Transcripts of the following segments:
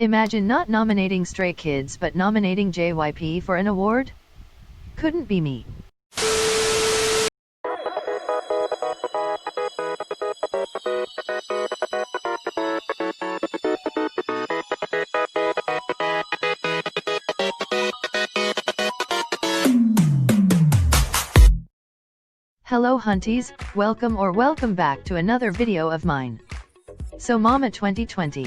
Imagine not nominating Stray Kids but nominating JYP for an award? Couldn't be me. Hello hunties, welcome back to another video of mine. So Mama 2020.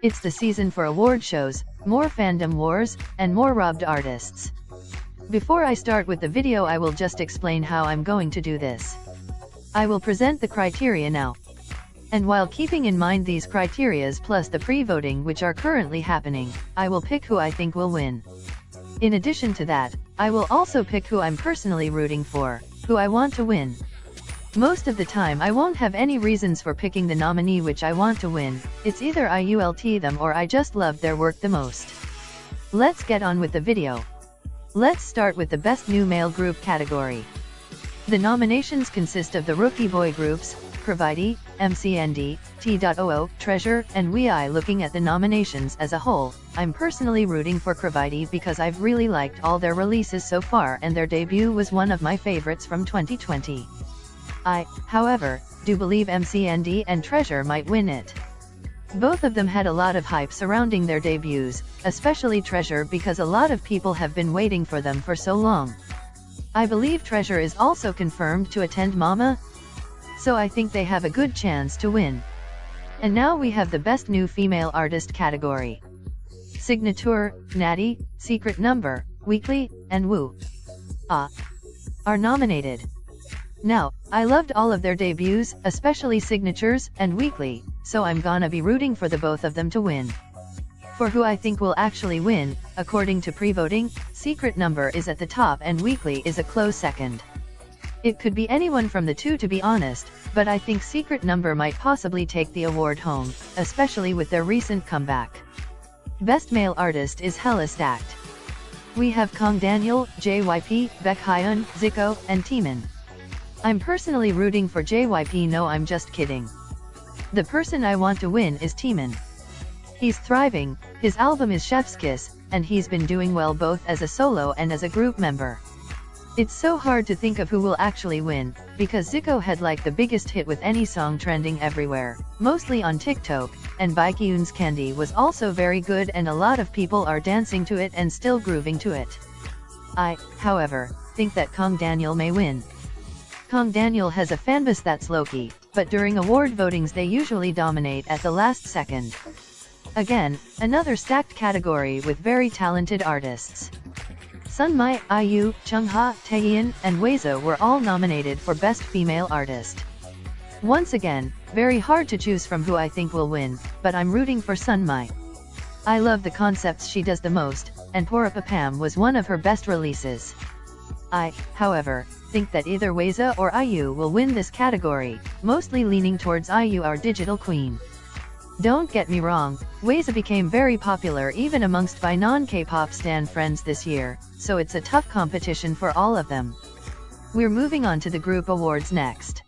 It's the season for award shows, more fandom wars, and more robbed artists. Before I start with the video, I will just explain how I'm going to do this. I will present the criteria now. And while keeping in mind these criterias plus the pre-voting which are currently happening, I will pick who I think will win. In addition to that, I will also pick who I'm personally rooting for, who I want to win. Most of the time I won't have any reasons for picking the nominee which I want to win, it's either I ult them or I just loved their work the most. Let's get on with the video. Let's start with the Best New Male Group category. The nominations consist of the rookie boy groups, Cravity, MCND, T.O.O, Treasure, and WI. Looking at the nominations as a whole, I'm personally rooting for Cravity because I've really liked all their releases so far and their debut was one of my favorites from 2020. I, however, do believe MCND and Treasure might win it. Both of them had a lot of hype surrounding their debuts, especially Treasure because a lot of people have been waiting for them for so long. I believe Treasure is also confirmed to attend Mama, so I think they have a good chance to win. And now we have the Best New Female Artist category. Signature, Natty, Secret Number, Weekly, and Woo are nominated. Now, I loved all of their debuts, especially Signatures and Weekly, so I'm gonna be rooting for the both of them to win. For who I think will actually win, according to pre-voting, Secret Number is at the top and Weekly is a close second. It could be anyone from the two to be honest, but I think Secret Number might possibly take the award home, especially with their recent comeback. Best Male Artist is hella stacked. We have Kang Daniel, JYP, Baekhyun, Zico, and Taemin. I'm personally rooting for JYP. No, I'm just kidding. The person I want to win is Taemin. He's thriving, his album is Chef's Kiss, and he's been doing well both as a solo and as a group member. It's so hard to think of who will actually win, because Zico had like the biggest hit with any song trending everywhere, mostly on TikTok, and Baekhyun's Candy was also very good and a lot of people are dancing to it and still grooving to it. I, however, think that Kang Daniel may win. Kang Daniel has a fanbase that's low-key, but during award votings they usually dominate at the last second. Again, another stacked category with very talented artists. Sunmi, IU, Chungha, Taeyeon, and wjsn were all nominated for Best Female Artist. Once again, very hard to choose from who I think will win, but I'm rooting for Sunmi. I love the concepts she does the most, and Porapapam was one of her best releases. I, however, think that either wjsn or IU will win this category, mostly leaning towards IU, our digital queen. Don't get me wrong, wjsn became very popular even amongst my non-K-pop stan friends this year, so it's a tough competition for all of them. We're moving on to the group awards next.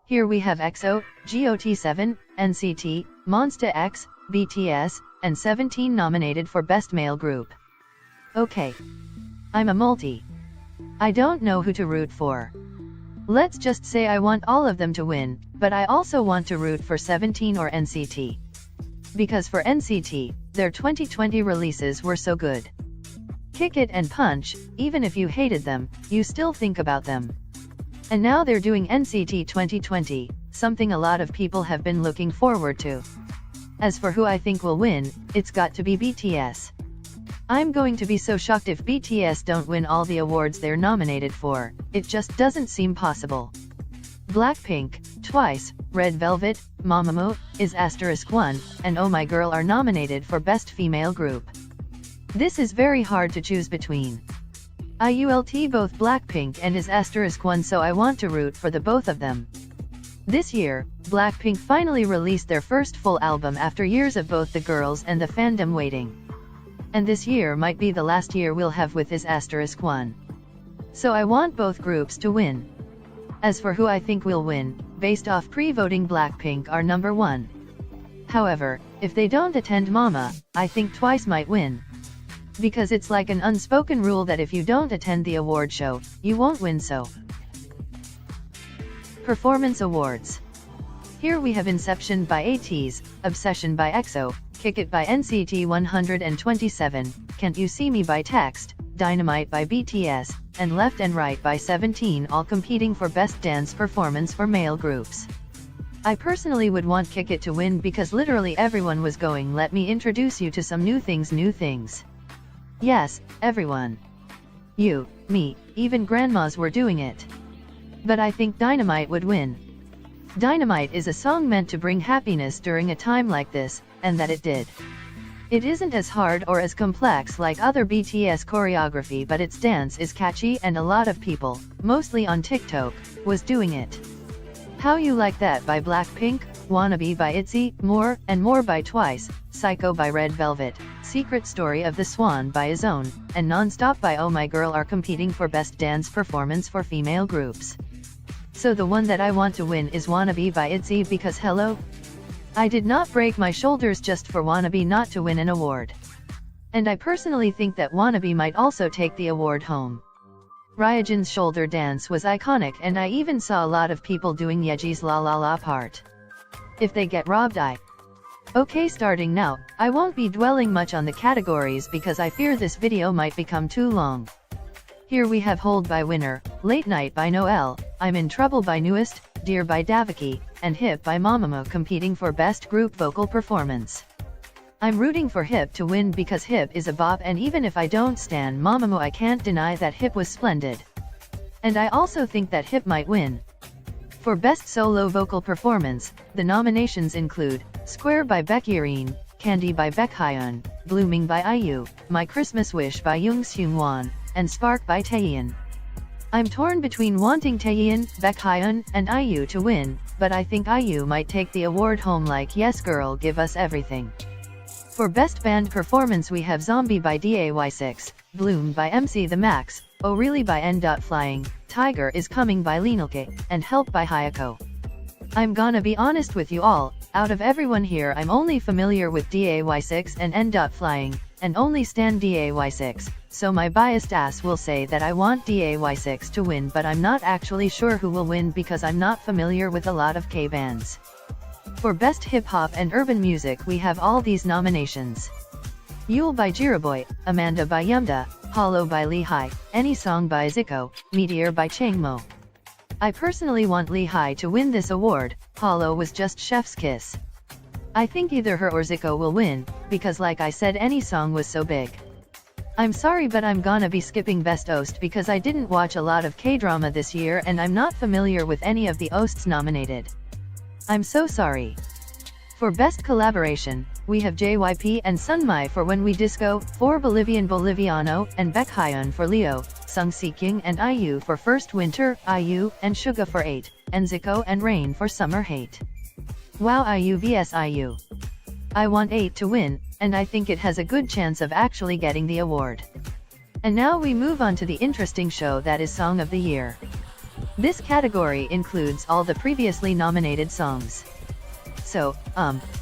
Here we have EXO, GOT7, NCT, Monsta X, BTS, and 17 nominated for Best Male Group. Okay. I'm a multi. I don't know who to root for. Let's just say I want all of them to win, but I also want to root for 17 or NCT. Because for NCT, their 2020 releases were so good. Kick It and Punch, even if you hated them, you still think about them. And now they're doing NCT 2020, something a lot of people have been looking forward to. As for who I think will win, it's got to be BTS. I'm going to be so shocked if BTS don't win all the awards they're nominated for, it just doesn't seem possible. Blackpink, Twice, Red Velvet, Mamamoo, is*1, and Oh My Girl are nominated for Best Female Group. This is very hard to choose between. I ult both Blackpink and is*1, so I want to root for the both of them. This year, Blackpink finally released their first full album after years of both the girls and the fandom waiting. And this year might be the last year we'll have with is*1. So I want both groups to win. As for who I think will win, based off pre-voting, Blackpink are number one. However, if they don't attend Mama, I think Twice might win. Because it's like an unspoken rule that if you don't attend the award show, you won't win. So, Performance Awards. Here we have Inception by ATEEZ, Obsession by EXO, Kick It by NCT 127, Can't You See Me by Text, Dynamite by BTS, and Left and Right by 17, all competing for Best Dance Performance for male groups. I personally would want Kick It to win because literally everyone was going, let me introduce you to some new things. Yes, everyone. You, me, even grandmas were doing it. But I think Dynamite would win. Dynamite is a song meant to bring happiness during a time like this, and that it did. It isn't as hard or as complex like other BTS choreography, but its dance is catchy and a lot of people, mostly on TikTok, was doing it. How You Like That by Blackpink, Wannabe by ITZY, More and More by Twice, Psycho by Red Velvet, Secret Story of the Swan by IZONE, and Nonstop by Oh My Girl are competing for Best Dance Performance for female groups. So the one that I want to win is Wannabe by ITZY because hello? I did not break my shoulders just for Wannabe not to win an award. And I personally think that Wannabe might also take the award home. Ryujin's shoulder dance was iconic, and I even saw a lot of people doing Yeji's La La La part. If they get robbed, Okay, starting now, I won't be dwelling much on the categories because I fear this video might become too long. Here we have Hold by Winner, Late Night by Noel, I'm in Trouble by Newest, Dear by Daviki, and Hip by Mamamoo competing for Best Group Vocal Performance. I'm rooting for Hip to win because Hip is a bop, and even if I don't stan Mamamoo, I can't deny that Hip was splendid. And I also think that Hip might win. For Best Solo Vocal Performance, the nominations include Square by Baekhyun, Candy by Baekhyun, Blooming by IU, My Christmas Wish by Youngseungwon, and Spark by Taeyeon. I'm torn between wanting Taeyeon, Baekhyun, and IU to win, but I think IU might take the award home like Yes Girl Give Us Everything. For Best Band Performance we have Zombie by DAY6, Bloom by MC The Max, Oh Really by N.Flying, Tiger Is Coming by Leenilke, and Help by Hayako. I'm gonna be honest with you all, out of everyone here I'm only familiar with DAY6 and N.Flying, and only stan DAY6, so my biased ass will say that I want DAY6 to win, but I'm not actually sure who will win because I'm not familiar with a lot of K-bands. For Best Hip Hop and Urban Music we have all these nominations. Yule by Jiraboy, Amanda by Yumda, Hollow by Lehigh, Any Song by Zico, Meteor by Changmo. I personally want Lehigh to win this award, Hollow was just chef's kiss. I think either her or Zico will win, because like I said Any Song was so big. I'm sorry but I'm gonna be skipping Best OST because I didn't watch a lot of K-drama this year and I'm not familiar with any of the OSTs nominated. I'm so sorry. For Best Collaboration, we have JYP and Sunmi for When We Disco, for Bolivian Boliviano, and Baekhyun for Leo, Sung Si-kyung and IU for First Winter, IU, and Suga for 8, and Zico and Rain for Summer Hate. Wow, IU vs IU. I want 8 to win, and I think it has a good chance of actually getting the award. And now we move on to the interesting show that is Song of the Year. This category includes all the previously nominated songs. So,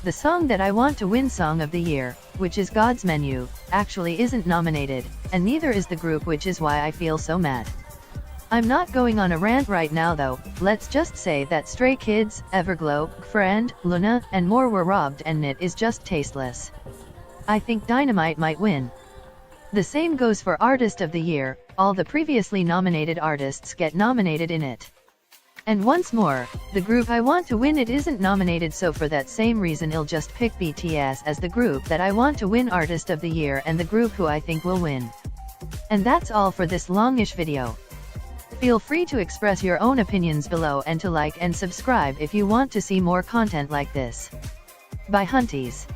the song that I want to win Song of the Year, which is God's Menu, actually isn't nominated, and neither is the group, which is why I feel so mad. I'm not going on a rant right now though, let's just say that Stray Kids, Everglow, Friend, Loona, and more were robbed and mnet is just tasteless. I think Dynamite might win. The same goes for Artist of the Year, all the previously nominated artists get nominated in it. And once more, the group I want to win it isn't nominated, so for that same reason I'll just pick BTS as the group that I want to win Artist of the Year and the group who I think will win. And that's all for this longish video. Feel free to express your own opinions below and to like and subscribe if you want to see more content like this. Bye hunties.